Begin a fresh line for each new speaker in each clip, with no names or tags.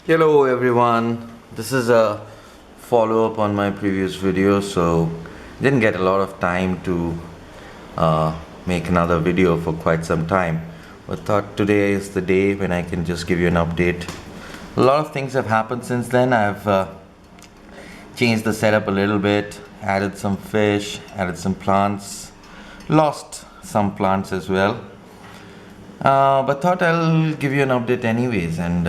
Hello everyone, this is a follow-up on my previous video, so didn't get a lot of time to make another video for quite some time, but thought today is the day when I can just give you an update. A lot of things have happened since then. I've changed the setup a little bit, added some fish, added some plants, lost some plants as well. But thought I'll give you an update anyways and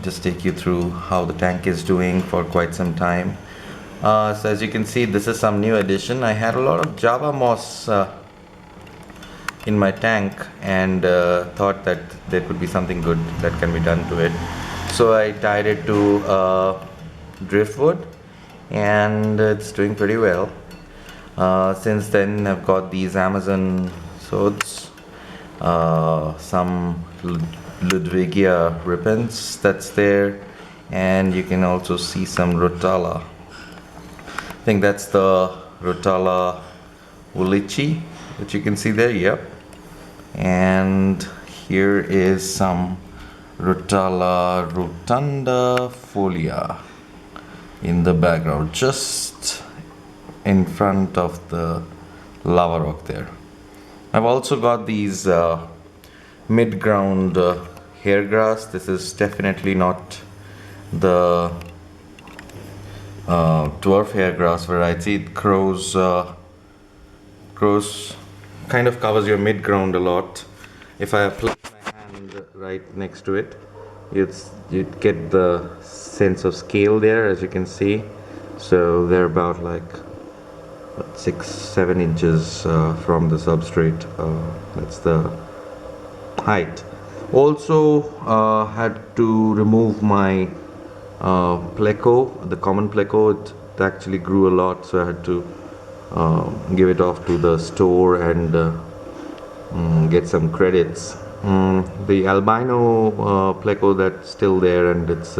just take you through how the tank is doing for quite some time. So as you can see, this is some new addition. I had a lot of Java moss in my tank and thought that there could be something good that can be done to it. So I tied it to driftwood and it's doing pretty well. Since then I've got these Amazon sods, some Ludwigia ribbons that's there, and you can also see some Rotala. I think that's the Rotala Wallichi that you can see there. Yep. And here is some Rotala Rotundafolia in the background, just in front of the lava rock there. I've also got these mid-ground hairgrass. This is definitely not the dwarf hairgrass variety. It grows kind of covers your mid-ground a lot. If I apply my hand right next to it, you'd get the sense of scale there, as you can see. So they're about like 6-7 inches from the substrate. That's the height. Also had to remove my pleco, the common pleco. It actually grew a lot, so I had to give it off to the store and get some credits. The albino pleco that's still there and it's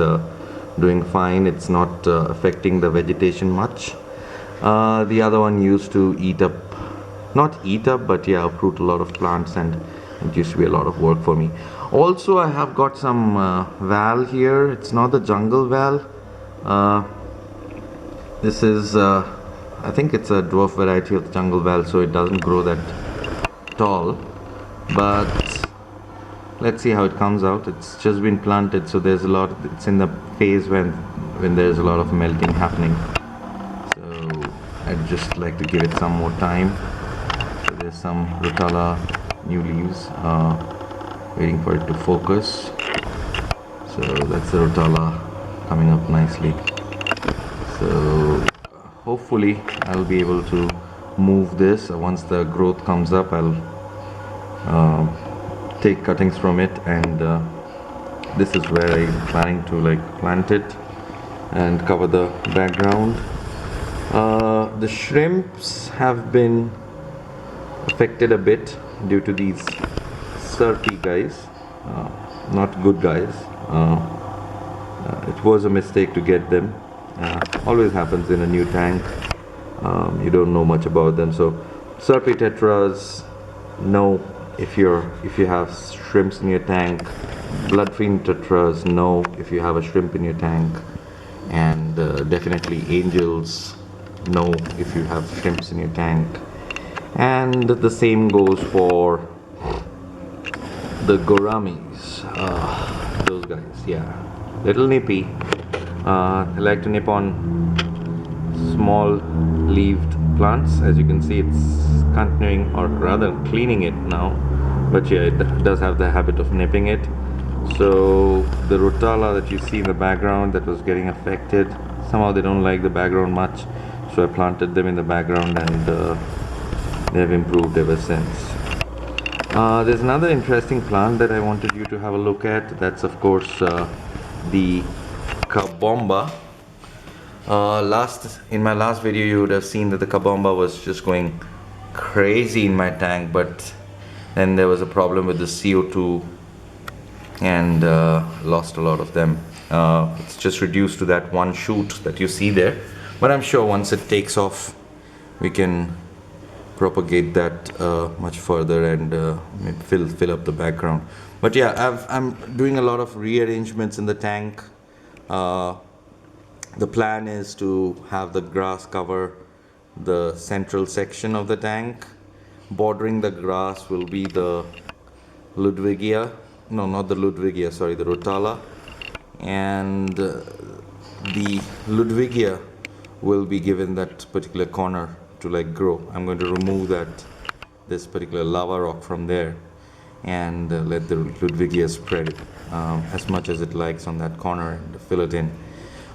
doing fine. It's not affecting the vegetation much. The other one used to but yeah, uproot a lot of plants, and it used to be a lot of work for me. Also, I have got some val here. It's not the jungle val. This is I think it's a dwarf variety of the jungle val, so it doesn't grow that tall, but let's see how it comes out. It's just been planted, so there's a lot. It's in the phase when there's a lot of melting happening. I'd just like to give it some more time. So there's some Rotala new leaves, waiting for it to focus. So that's the Rotala coming up nicely. So hopefully I'll be able to move this. Once the growth comes up, I'll take cuttings from it, and this is where I'm planning to plant it and cover the background. The shrimps have been affected a bit due to these surfy guys, not good guys. It was a mistake to get them. Always happens in a new tank. You don't know much about them. So surfy tetras, no. If you have shrimps in your tank. Bloodfin tetras, no. If you have a shrimp in your tank. And definitely angels, no, if you have shrimps in your tank. And the same goes for the gouramis, those guys. Yeah, little nippy. They like to nip on small leaved plants. As you can see, it's continuing, or rather cleaning it now, but yeah, it does have the habit of nipping it. So the Rotala that you see in the background that was getting affected, somehow they don't like the background much, so I planted them in the background, and they have improved ever since. There's another interesting plant that I wanted you to have a look at. That's of course the cabomba. In my last video you would have seen that the cabomba was just going crazy in my tank, but then there was a problem with the CO2 and lost a lot of them. It's just reduced to that one shoot that you see there, but I'm sure once it takes off we can propagate that much further and fill up the background. But yeah, I'm doing a lot of rearrangements in the tank. The plan is to have the grass cover the central section of the tank. Bordering the grass will be the Ludwigia, no, not the Ludwigia, sorry, the Rotala, and the Ludwigia will be given that particular corner to like grow. I'm going to remove this particular lava rock from there and let the Ludwigia spread as much as it likes on that corner and fill it in.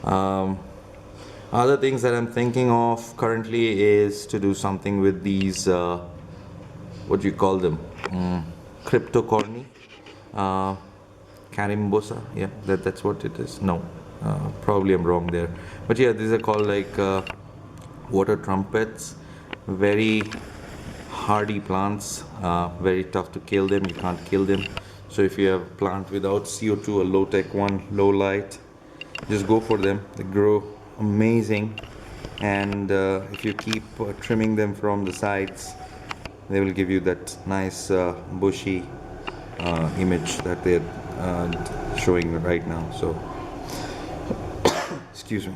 Other things that I'm thinking of currently is to do something with these, what do you call them? Cryptocorny, carimbosa. Yeah, that's what it is. No, probably I'm wrong there. But yeah, these are called like water trumpets. Very hardy plants, very tough to kill them. You can't kill them. So if you have a plant without CO2, a low-tech one, low light, just go for them. They grow amazing, and if you keep trimming them from the sides, they will give you that nice bushy image that they're showing right now. So excuse me.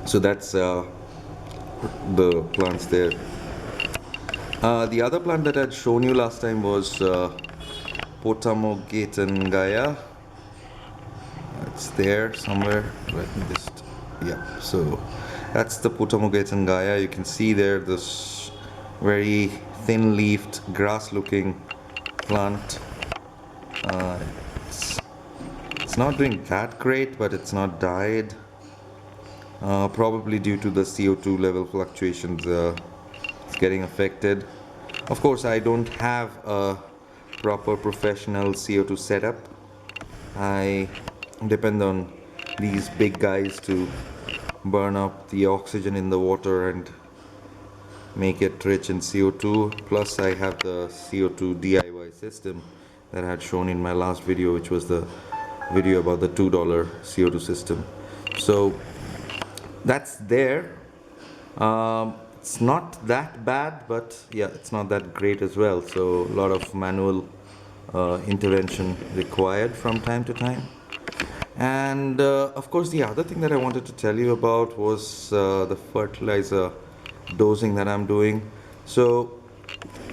So that's the plants there. The other plant that I'd shown you last time was potamogeton gayi. It's there somewhere. Let me just, yeah. So that's the potamogeton gayi. You can see there this very thin-leafed, grass-looking plant. It's not doing that great, but it's not died. Probably due to the CO2 level fluctuations, it's getting affected. Of course, I don't have a proper professional CO2 setup. I depend on these big guys to burn up the oxygen in the water and make it rich in CO2. Plus I have the CO2 DIY system that I had shown in my last video, which was the video about the $2 CO2 system. So that's there. It's not that bad, but yeah, it's not that great as well. So a lot of manual intervention required from time to time. And of course, the other thing that I wanted to tell you about was the fertilizer dosing that I'm doing. So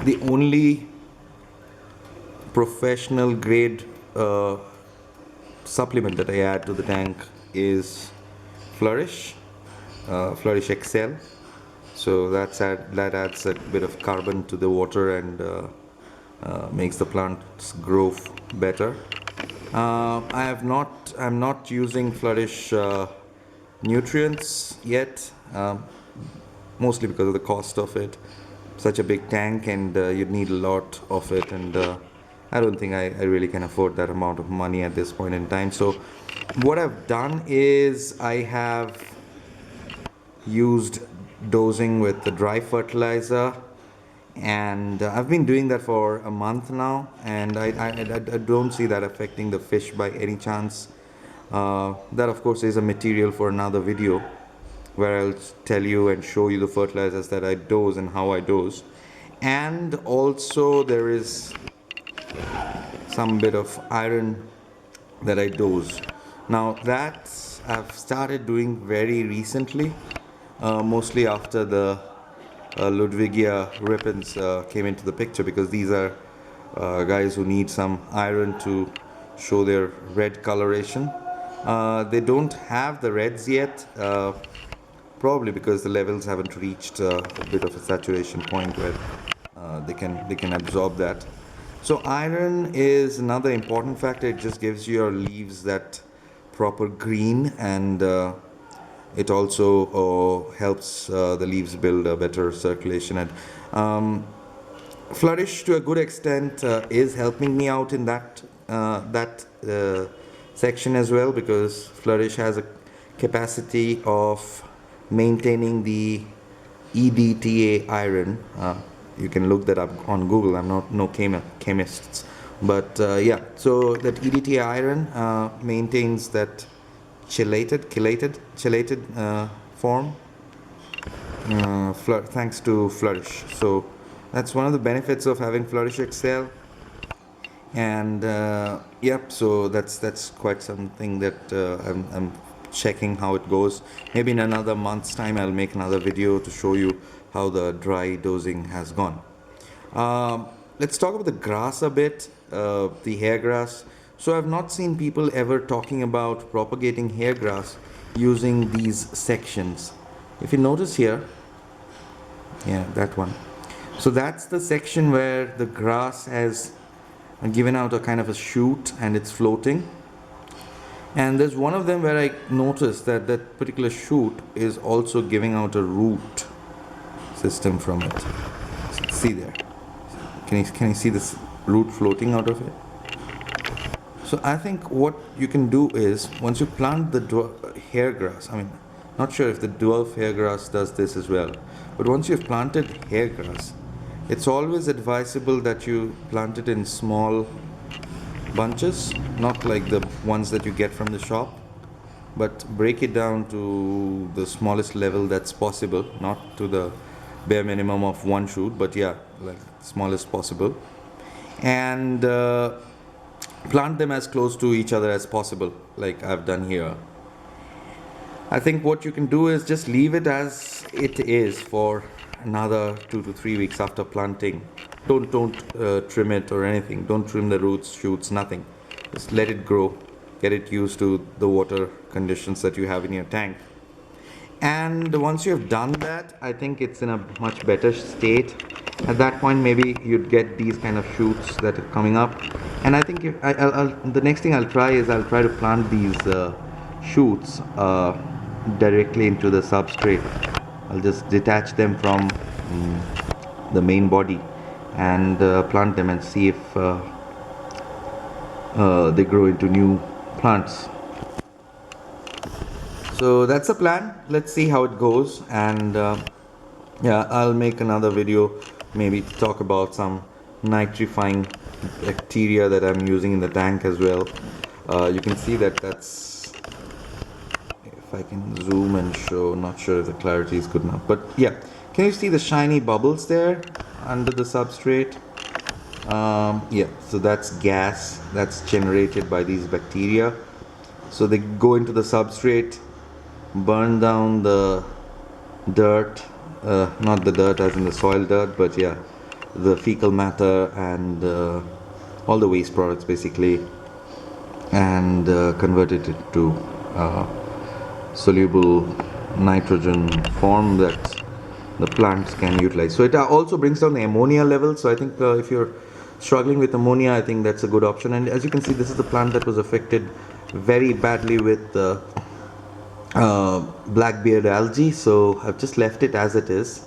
the only professional grade supplement that I add to the tank is Flourish Excel. So that adds a bit of carbon to the water and makes the plants grow better. I'm not using Flourish nutrients yet, mostly because of the cost of it. Such a big tank, and you'd need a lot of it, and I don't think I really can afford that amount of money at this point in time. So what I've done is I have used dosing with the dry fertilizer, and I've been doing that for a month now, and I don't see that affecting the fish by any chance. That of course is a material for another video where I'll tell you and show you the fertilizers that I dose and how I dose. And also there is some bit of iron that I dose. Now that I've started doing very recently, mostly after the Ludwigia ribbons came into the picture, because these are guys who need some iron to show their red coloration. They don't have the reds yet, probably because the levels haven't reached a bit of a saturation point where they can absorb that. So iron is another important factor. It just gives your leaves that proper green, and it also helps the leaves build a better circulation. And Flourish to a good extent is helping me out in that section as well, because Flourish has a capacity of maintaining the EDTA iron. You can look that up on Google. I'm not no chemists, but yeah. So that EDTA iron maintains that chelated form thanks to Flourish. So that's one of the benefits of having Flourish Excel. And yep, so that's quite something that I'm checking how it goes. Maybe in another month's time I'll make another video to show you how the dry dosing has gone. Let's talk about the grass a bit, the hair grass. So I've not seen people ever talking about propagating hair grass using these sections. If you notice here, yeah, that one. So that's the section where the grass has given out a kind of a shoot and it's floating. And there's one of them where I noticed that that particular shoot is also giving out a root system from it. So see there. Can you see this root floating out of it? So I think what you can do is, once you plant the hair grass, I mean, not sure if the dwarf hair grass does this as well, but once you've planted hair grass, it's always advisable that you plant it in small bunches, not like the ones that you get from the shop, but break it down to the smallest level that's possible, not to the bare minimum of one shoot, but yeah, like smallest possible, and plant them as close to each other as possible, like I've done here. I think what you can do is just leave it as it is for another 2 to 3 weeks after planting. Don't trim it or anything. Don't trim the roots, shoots, nothing. Just let it grow. Get it used to the water conditions that you have in your tank. And once you have done that, I think it's in a much better state. At that point, maybe you'd get these kind of shoots that are coming up. And I think if the next thing I'll try is I'll try to plant these shoots directly into the substrate. I'll just detach them from the main body and plant them and see if they grow into new plants. So that's the plan. Let's see how it goes, and yeah, I'll make another video maybe to talk about some nitrifying bacteria that I'm using in the tank as well. You can see that that's, if I can zoom and show, not sure if the clarity is good enough, but yeah, can you see the shiny bubbles there under the substrate? Yeah, so that's gas that's generated by these bacteria. So they go into the substrate, burn down the dirt, not the dirt as in the soil dirt, but yeah, the fecal matter and all the waste products basically, and convert it to soluble nitrogen form that the plants can utilize. So it also brings down the ammonia level. So I think if you're struggling with ammonia, I think that's a good option. And as you can see, this is the plant that was affected very badly with blackbeard algae, so I've just left it as it is.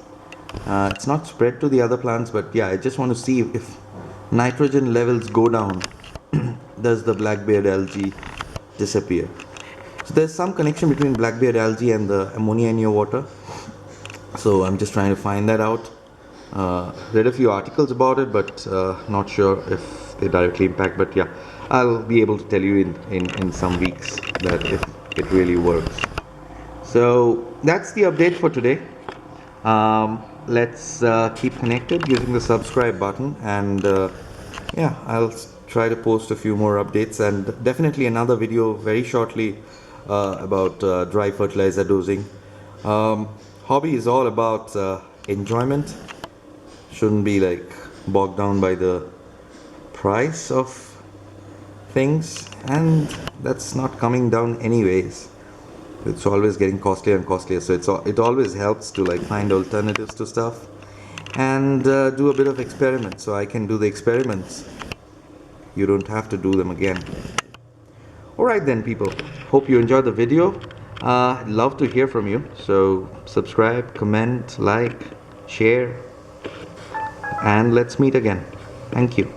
It's not spread to the other plants, but yeah, I just want to see if nitrogen levels go down, does the blackbeard algae disappear? So there's some connection between blackbeard algae and the ammonia in your water, so I'm just trying to find that out. Read a few articles about it, but not sure if they directly impact, but yeah, I'll be able to tell you in some weeks that if it really works. So that's the update for today. Let's keep connected using the subscribe button, and yeah, I'll try to post a few more updates, and definitely another video very shortly about dry fertilizer dosing. Hobby is all about enjoyment. Shouldn't be like bogged down by the price of things, and that's not coming down anyways. It's always getting costlier and costlier, so it always helps to like find alternatives to stuff and do a bit of experiment, so I can do the experiments. You don't have to do them again. Alright then, people, hope you enjoyed the video. I'd love to hear from you, so subscribe, comment, like, share, and let's meet again. Thank you.